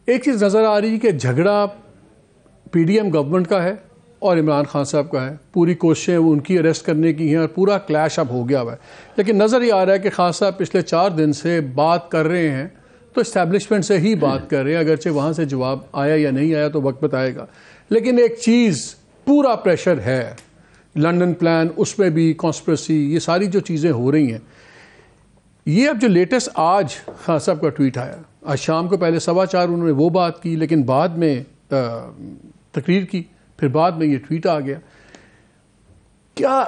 ایک چیز نظر آ رہی ہے کہ جھگڑا پی ڈی ایم گورنمنٹ کا ہے اور عمران خان صاحب کا ہے. پوری کوششیں ان کی اریسٹ کرنے کی ہیں اور پورا کلیش اب ہو گیا ہوا ہے. لیکن نظر یہ آ رہا ہے کہ خان صاحب پچھلے 4 دن سے بات کر رہے ہیں تو اسٹیبلشمنٹ سے ہی بات کر رہے ہیں. اگرچہ وہاں سے جواب آیا یا نہیں آیا تو وقت بتائے گا. لیکن ایک چیز پورا پریشر ہے, لنڈن پلان, اس میں بھی کانسپریسی, یہ ساری جو چیزیں ہو رہی ہیں. یہ اب جو لیٹسٹ آج خان صاحب کا ٹویٹ آیا, آج شام کو پہلے 4:15 انہوں نے وہ بات کی, لیکن بعد میں تقریر کی, پھر بعد میں یہ ٹویٹ آ گیا. کیا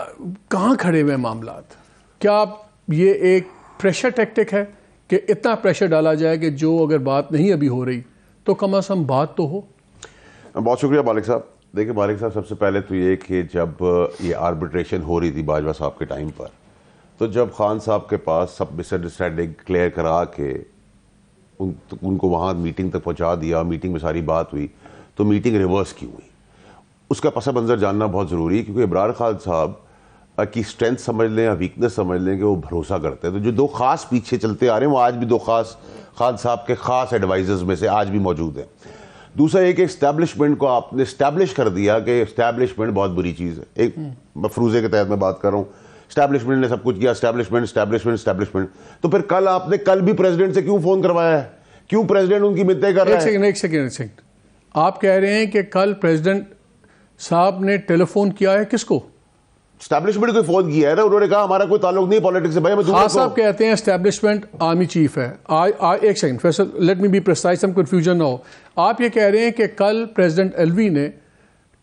کہاں کھڑے ہوئے معاملات؟ کیا یہ ایک پریشر ٹیکٹک ہے کہ اتنا پریشر ڈالا جائے کہ جو اگر بات نہیں ابھی ہو رہی تو کم از کم بات تو ہو؟ بہت شکریہ مالک صاحب. دیکھیں مالک صاحب, سب سے پہلے تو یہ کہ جب یہ آربیٹریشن ہو رہی تھی باجوہ صاحب کے ٹائم پر, تو جب خان صاحب کے پاس سب مس انڈرسٹینڈنگ کلیئر کرا کے ان کو وہاں میٹنگ تک پہنچا دیا, میٹنگ میں ساری بات ہوئی, تو میٹنگ ریورس کی ہوئی. اس کا پس منظر جاننا بہت ضروری ہے, کیونکہ عمران خان صاحب کی اسٹرینتھ سمجھ لیں یا ویکنس سمجھ لیں کہ وہ بھروسہ کرتے ہیں. تو جو 2 خاص پیچھے چلتے آ رہے ہیں وہ آج بھی 2 خاص خان صاحب کے خاص ایڈوائزرز میں سے آج بھی موجود ہیں. دوسرا یہ کہ اسٹیبلشمنٹ کو آپ نے اسٹیبلش کر دیا کہ اسٹیبلشمنٹ بہت بری چیز ہے. ایک مفروضے کے تحت میں بات کر رہا ہوں, اسٹیبلشمنٹ نے سب کچھ کیا, اسٹیبلشمنٹ. تو پھر کل بھی پریزیڈنٹ سے کیوں فون کروایا ہے؟ کیوں پریزیڈنٹ ان کی مدعے کر رہا ہے؟ ایک سیکنڈ. آپ کہہ رہے ہیں کہ کل پریزیڈنٹ صاحب نے ٹیلی فون کیا ہے, کس کو؟ اسٹیبلشمنٹ کو فون کیا ہے نا. انہوں نے کہا ہمارا کوئی تعلق نہیں پالیٹکس سے. خان صاحب کہتے ہیں اسٹیبلشمنٹ آرمی چیف ہے. ایک second Faisal, let me be precise, some confusion نہ ہو. آپ یہ کہہ رہے ہیں کہ کل پریزیڈنٹ ایلوی نے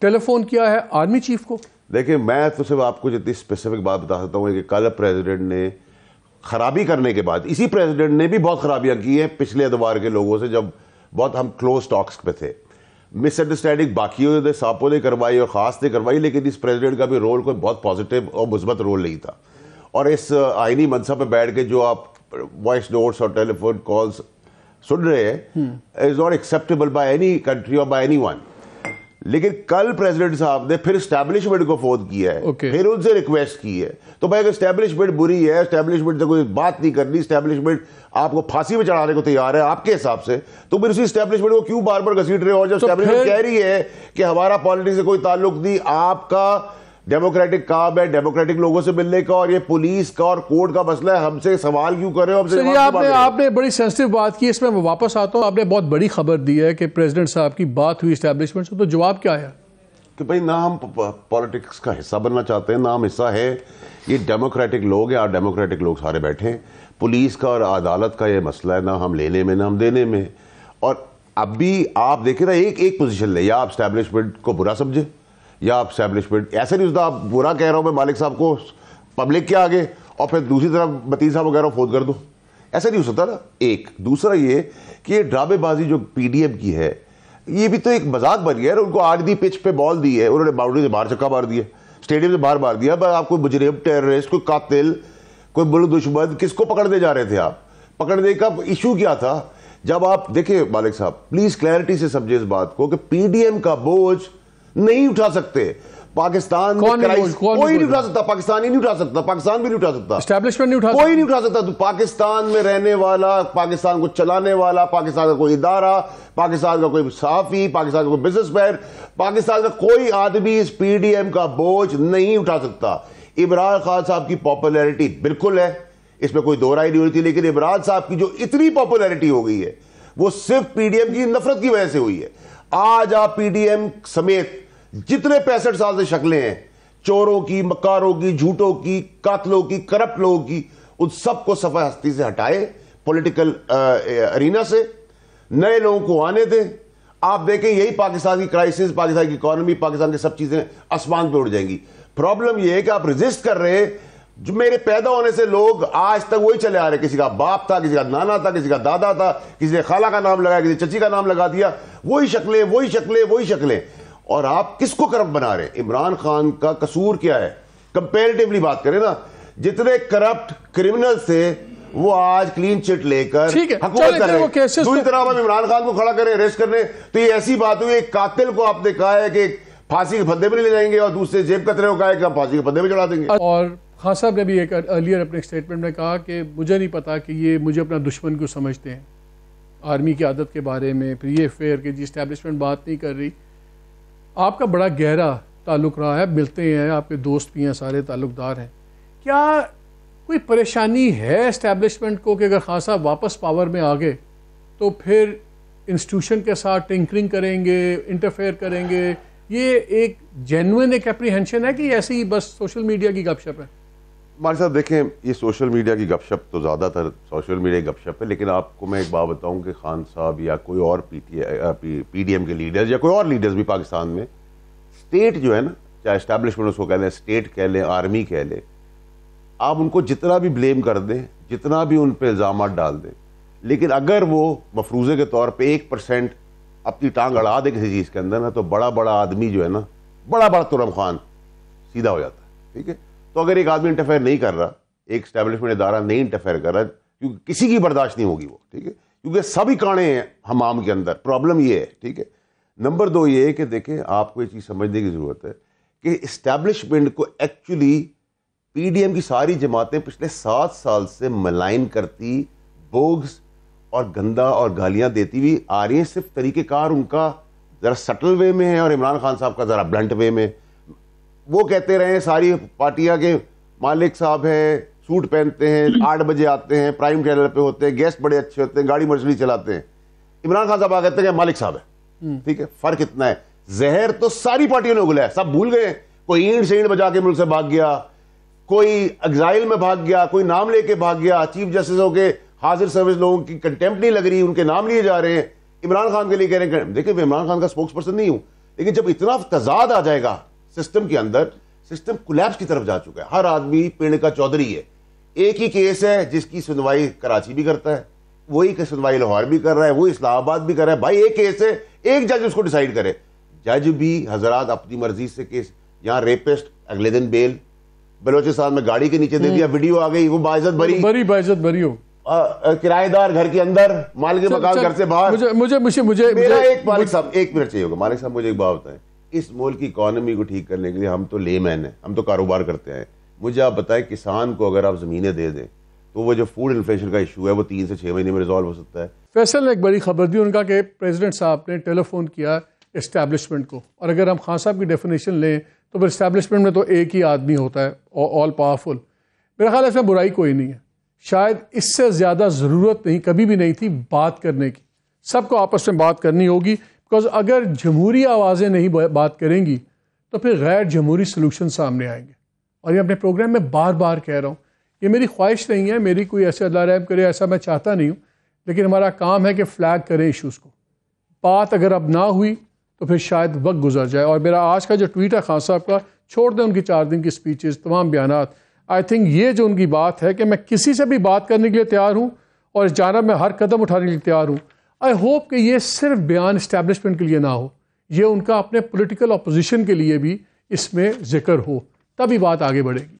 ٹیلی فون کیا ہے آرمی چیف کو؟ دیکھیں میں تو صرف آپ کو جتنی اسپیسیفک بات بتا سکتا ہوں کہ کل پریزیڈنٹ نے خرابی کرنے کے بعد, اسی پریزیڈنٹ نے بھی بہت خرابیاں کی ہیں پچھلے ادوار کے لوگوں سے, جب بہت ہم کلوز ٹاکس پہ تھے. مس انڈرسٹینڈنگ باقیوں نے, ساپوں نے کروائی اور خاص نے کروائی, لیکن اس پریزیڈنٹ کا بھی رول کوئی بہت پازیٹیو اور مثبت رول نہیں تھا. اور اس آئینی منصب پہ بیٹھ کے جو آپ وائس نوٹس اور ٹیلی فون کالز سن رہے ہیں, is not acceptable by any country اور بائی اینی ون. لیکن کل پریزیڈنٹ صاحب نے پھر اسٹیبلشمنٹ کو فون کیا ہے, پھر ان سے ریکویسٹ کی ہے. تو بھائی اگر اسٹیبلشمنٹ بری ہے, اسٹیبلشمنٹ سے کوئی بات نہیں کرنی, اسٹیبلشمنٹ آپ کو پھانسی میں چڑھانے کو تیار ہے آپ کے حساب سے, تو پھر اسی اسٹیبلشمنٹ کو کیوں بار بار گھسیٹ رہے ہو؟ جب اسٹیبلشمنٹ کہہ رہی ہے کہ ہمارا پالیٹکس سے کوئی تعلق نہیں, آپ کا ڈیموکریٹک کام ہے ڈیموکریٹک لوگوں سے ملنے کا, اور یہ پولیس کا اور کورٹ کا مسئلہ ہے, ہم سے سوال کیوں کر رہے ہو؟ آپ نے بڑی سینسٹیو بات کی, اس میں واپس آتا ہوں. آپ نے بہت بڑی خبر دی ہے کہ پریزیڈنٹ صاحب کی بات ہوئی اسٹیبلشمنٹ سے, تو جواب کیا ہے؟ کہ بھائی نہ ہم پالیٹکس کا حصہ بننا چاہتے ہیں, نہ ہم حصہ ہے. یہ ڈیموکریٹک لوگ ہیں, اور ڈیموکریٹک لوگ سارے بیٹھے ہیں. پولیس کا اور عدالت کا یہ مسئلہ ہے, نہ ہم لینے میں نہ ہم دینے میں. اور اب بھی آپ دیکھیں نا, ایک پوزیشن لیں, یا آپ اسٹیبلشمنٹ کو برا سمجھیں یا آپ اسٹیبلشمنٹ, ایسے نہیں ہوتا آپ برا کہہ رہا ہوں میں مالک صاحب کو پبلک کے آگے, اور پھر دوسری طرف متین صاحب وغیرہ فون کر دو. ایسا نہیں ہو سکتا نا. ایک دوسرا یہ کہ یہ ڈرامے بازی جو پی ڈی ایم کی ہے, یہ بھی تو ایک مذاق بن گیا ہے. ان کو آدھی پچ پہ بال دی ہے, انہوں نے باؤنڈری سے باہر چکا مار دیا, اسٹیڈیم سے باہر مار دیا. آپ کوئی مجرم, ٹیررسٹ, کوئی قاتل, کوئی ملک دشمن, کس کو پکڑنے جا رہے تھے آپ؟ پکڑنے کا ایشو کیا تھا؟ جب آپ دیکھیں مالک صاحب پلیز کلیئرٹی سے سمجھے اس بات کو کہ پی ڈی ایم کا بوجھ نہیں اٹھا سکتے پاکستان, کوئی نہیں اٹھا سکتا, پاکستان ہی نہیں اٹھا سکتا, پاکستان بھی نہیں اٹھا سکتا, اسٹیبلشمنٹ نہیں اٹھا کوئی نہیں اٹھا سکتا. تو پاکستان میں رہنے والا, پاکستان کو چلانے والا, پاکستان کا کوئی ادارہ, پاکستان کا کوئی صحافی, پاکستان کا کوئی بزنس مین, پاکستان کا کوئی آدمی اس پی ڈی ایم کا بوجھ نہیں اٹھا سکتا. عمران خان صاحب کی پاپولیرٹی بالکل ہے, اس میں کوئی دو رائے نہیں ہوئی تھی, لیکن عمران صاحب کی جو اتنی پاپولیرٹی ہو گئی ہے وہ صرف پی ڈی ایم کی نفرت کی وجہ سے ہوئی ہے. آج آپ پی ڈی ایم سمیت جتنے 65 سال سے شکلیں ہیں, چوروں کی, مکاروں کی, جھوٹوں کی, قاتلوں کی, کرپٹ لوگوں کی, ان سب کو صفحہ ہستی سے ہٹائے, پولیٹیکل ارینا سے نئے لوگوں کو آنے دیں. آپ دیکھیں یہی پاکستان کی کرائسس, پاکستان کی اکانومی, پاکستان کی سب چیزیں آسمان پہ اڑ جائیں گی. پرابلم یہ ہے کہ آپ ریزسٹ کر رہے ہیں. جو میرے پیدا ہونے سے لوگ آج تک وہی چلے آ رہے, کسی کا باپ تھا, کسی کا نانا تھا, کسی کا دادا تھا, کسی نے خالہ کا نام لگایا, کسی چچی کا نام لگا دیا, وہی شکلیں وہی شکلیں وہی شکلیں. اور آپ کس کو کرپٹ بنا رہے ہیں؟ عمران خان کا قصور کیا ہے؟ کمپیریٹیولی بات کریں نا, جتنے کرپٹ کرمنل تھے وہ آج کلین چٹ لے کر حکومت کر رہے ہیں. دوسری طرف ہم عمران خان کو کھڑا کریں, اریسٹ کرنے, تو یہ ایسی بات ہوئی. ایک قاتل کو آپ نے کہا ہے کہ پھانسی کے پھندے میں لے جائیں گے, اور دوسرے جیب کترے کو کہا ہے کہ ہم پھانسی کے پھندے میں چڑھا دیں گے. اور خان صاحب نے بھی ایک ارلیئر اپنے اسٹیٹمنٹ میں کہا کہ مجھے نہیں پتا کہ یہ مجھے اپنا دشمن کیوں سمجھتے ہیں. آرمی کی عادت کے بارے میں، پھر یہ فیئر کہ جی اسٹیبلشمنٹ بات نہیں کر رہی. آپ کا بڑا گہرا تعلق رہا ہے، ملتے ہیں، آپ کے دوست بھی ہیں، سارے تعلق دار ہیں. کیا کوئی پریشانی ہے اسٹیبلشمنٹ کو کہ اگر خان صاحب واپس پاور میں آ گئے تو پھر انسٹیٹیوشن کے ساتھ ٹنکرنگ کریں گے، انٹرفیئر کریں گے؟ یہ ایک جینوئن ایک اپریہنشن ہے کہ ایسی ہی بس سوشل میڈیا کی گپ شپ ہے؟ ہمارے صاحب دیکھیں، یہ سوشل میڈیا کی گپ شپ تو زیادہ تر سوشل میڈیا کی گپ شپ ہے، لیکن آپ کو میں ایک بات بتاؤں کہ خان صاحب یا کوئی اور پی ڈی ایم کے لیڈرز یا کوئی اور لیڈرز بھی پاکستان میں، اسٹیٹ جو ہے نا، چاہے اسٹیبلشمنٹ اس کو کہہ لیں، اسٹیٹ کہہ لیں، آرمی کہہ لیں، آپ ان کو جتنا بھی بلیم کر دیں، جتنا بھی ان پہ الزامات ڈال دیں، لیکن اگر وہ مفروضے کے طور پہ 1% اپنی ٹانگ اڑا دے کسی چیز کے اندر نا، تو بڑا بڑا آدمی جو ہے نا، بڑا ترم خان سیدھا ہو جاتا ہے. ٹھیک ہے، تو اگر ایک آدمی انٹرفیئر نہیں کر رہا، ایک اسٹیبلشمنٹ ادارہ نہیں انٹرفیئر کر رہا، کیونکہ کسی کی برداشت نہیں ہوگی وہ. ٹھیک ہے، کیونکہ سبھی کانے ہیں حمام کے اندر. پرابلم یہ ہے. ٹھیک ہے، نمبر 2 یہ ہے کہ دیکھیں، آپ کو یہ چیز سمجھنے کی ضرورت ہے کہ اسٹیبلشمنٹ کو ایکچولی پی ڈی ایم کی ساری جماعتیں پچھلے 7 سال سے ملائن کرتی، بوگز اور گندا اور گالیاں دیتی ہوئی آ رہی ہیں. صرف طریقہ کار ان کا ذرا سٹل وے میں ہے اور عمران خان صاحب کا ذرا بلنٹ وے میں. وہ کہتے رہے ساری پارٹیاں کے مالک صاحب ہیں، سوٹ پہنتے ہیں، 8 بجے آتے ہیں، پرائم ٹیلر پہ ہوتے ہیں، گیسٹ بڑے اچھے ہوتے ہیں، گاڑی مرسڈیز چلاتے ہیں. عمران خان صاحب کہتے ہیں کہ مالک صاحب ہے. ٹھیک ہے، فرق اتنا ہے. زہر تو ساری پارٹیوں نے اگلا ہے، سب بھول گئے. کوئی اینٹ سے اینٹ بجا کے ملک سے بھاگ گیا، کوئی ایگزائل میں بھاگ گیا، کوئی نام لے کے بھاگ گیا. چیف جسٹس ہو کے حاضر سروس لوگوں کی کنٹمپٹ نہیں لگ رہی، ان کے نام لیے جا رہے ہیں. عمران خان کے لیے کہہ رہے ہیں. دیکھیں، میں عمران خان کا اسپوکس پرسن نہیں ہوں، لیکن جب اتنا تضاد آ جائے گا سسٹم کے اندر، سسٹم کولیپس کی طرف جا چکا ہے. ہر آدمی پنڈ کا چودھری ہے. ایک ہی کیس ہے جس کی سنوائی کراچی بھی کرتا ہے، وہی کی سنوائی لاہور بھی کر رہا ہے، وہی اسلام آباد بھی کر رہا ہے. بھائی ایک کیس ہے، ایک جج اس کو ڈیسائیڈ کرے. جج بھی حضرات اپنی مرضی سے کیس، یہاں ریپسٹ اگلے دن بیل، بلوچستان میں گاڑی کے نیچے دے دیا، ویڈیو آ گئی، وہ باعزت بری ہو. کرایہ دار گھر کے اندر، مالک مکان گھر سے باہر. میرا ایک مالک صاحب، 1 منٹ چاہیے ہوگا. مالک صاحب مجھے ایک بات بتائیں، اس ملک کی اکانومی کو ٹھیک کرنے کے لیے ہم تو لے مین ہیں، ہم تو کاروبار کرتے ہیں. مجھے آپ بتائیں، کسان کو اگر آپ زمینیں دے دیں تو وہ جو فوڈ انفلیشن کا ایشو ہے وہ 3 سے 6 مہینے میں ریزالو ہو سکتا ہے. فیصل نے ایک بڑی خبر دی، ان کا کہ پریزیڈنٹ صاحب نے ٹیلی فون کیا اسٹیبلشمنٹ کو، اور اگر ہم خان صاحب کی ڈیفینیشن لیں تو پھر اسٹیبلشمنٹ میں تو ایک ہی آدمی ہوتا ہے، آل پاورفل. میرا خیال ہے اس میں برائی کوئی نہیں ہے. شاید اس سے زیادہ ضرورت نہیں، کبھی بھی نہیں تھی بات کرنے کی. سب کو آپس میں بات کرنی ہوگی، بیکاز اگر جمہوری آوازیں نہیں بات کریں گی تو پھر غیر جمہوری سلوشن سامنے آئیں گے. اور یہ اپنے پروگرام میں بار بار کہہ رہا ہوں، یہ میری خواہش نہیں ہے، میری کوئی ایسے اللہ رحم کرے ایسا میں چاہتا نہیں ہوں، لیکن ہمارا کام ہے کہ فلیگ کریں ایشوز کو. بات اگر اب نہ ہوئی تو پھر شاید وقت گزر جائے. اور میرا آج کا جو ٹویٹ ہے خان صاحب کا، چھوڑ دیں ان کی 4 دن کی سپیچز، تمام بیانات. آئی تھنک یہ جو ان کی بات ہے کہ میں کسی سے بھی بات کرنے کے لیے تیار ہوں اور اس جانب میں ہر قدم اٹھانے کے لیے تیار ہوں. آئی ہوپ کہ یہ صرف بیان اسٹیبلشمنٹ کے لیے نہ ہو، یہ ان کا اپنے پولیٹیکل اپوزیشن کے لیے بھی اس میں ذکر ہو، تبھی بات آگے بڑھے گی.